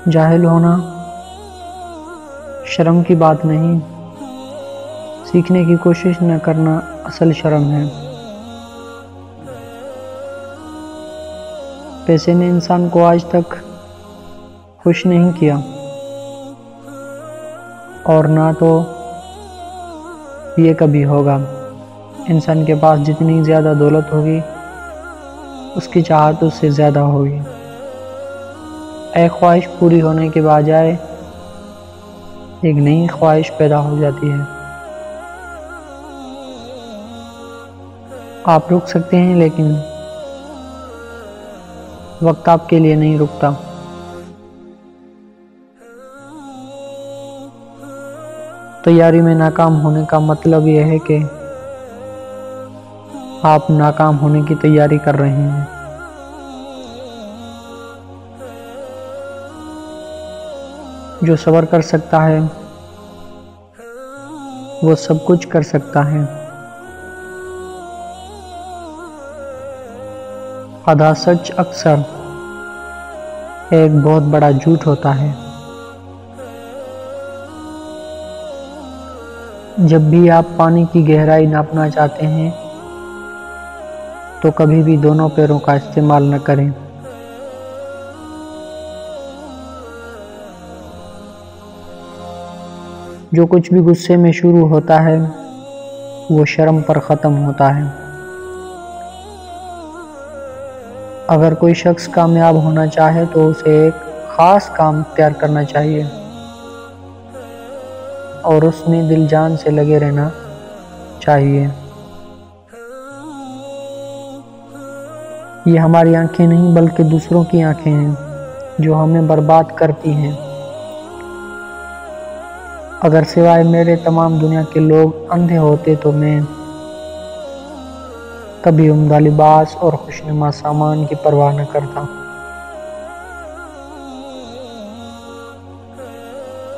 جاہل ہونا شرم کی بات نہیں، سیکھنے کی کوشش نہ کرنا اصل شرم ہے۔ پیسے نے انسان کو آج تک خوش نہیں کیا، اور نہ تو یہ کبھی ہوگا۔ انسان کے پاس جتنی زیادہ دولت ہوگی، اس کی چاہت اس سے زیادہ ہوگی۔ ایک خواہش پوری ہونے کے بجائے ایک نئی خواہش پیدا ہو جاتی ہے۔ آپ رک سکتے ہیں، لیکن وقت آپ کے لیے نہیں رکتا۔ تیاری میں ناکام ہونے کا مطلب یہ ہے کہ آپ ناکام ہونے کی تیاری کر رہے ہیں۔ جو صبر کر سکتا ہے وہ سب کچھ کر سکتا ہے۔ آدھا سچ اکثر ایک بہت بڑا جھوٹ ہوتا ہے۔ جب بھی آپ پانی کی گہرائی ناپنا چاہتے ہیں تو کبھی بھی دونوں پیروں کا استعمال نہ کریں۔ جو کچھ بھی غصے میں شروع ہوتا ہے وہ شرم پر ختم ہوتا ہے۔ اگر کوئی شخص کامیاب ہونا چاہے تو اسے ایک خاص کام اختیار کرنا چاہیے اور اس میں دل جان سے لگے رہنا چاہیے۔ یہ ہماری آنکھیں نہیں بلکہ دوسروں کی آنکھیں ہیں جو ہمیں برباد کرتی ہیں۔ اگر سوائے میرے تمام دنیا کے لوگ اندھے ہوتے تو میں کبھی عمدہ لباس اور خوشنما سامان کی پرواہ نہ کرتا۔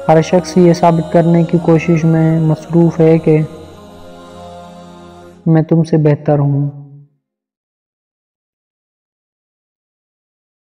ہر شخص یہ ثابت کرنے کی کوشش میں مصروف ہے کہ میں تم سے بہتر ہوں۔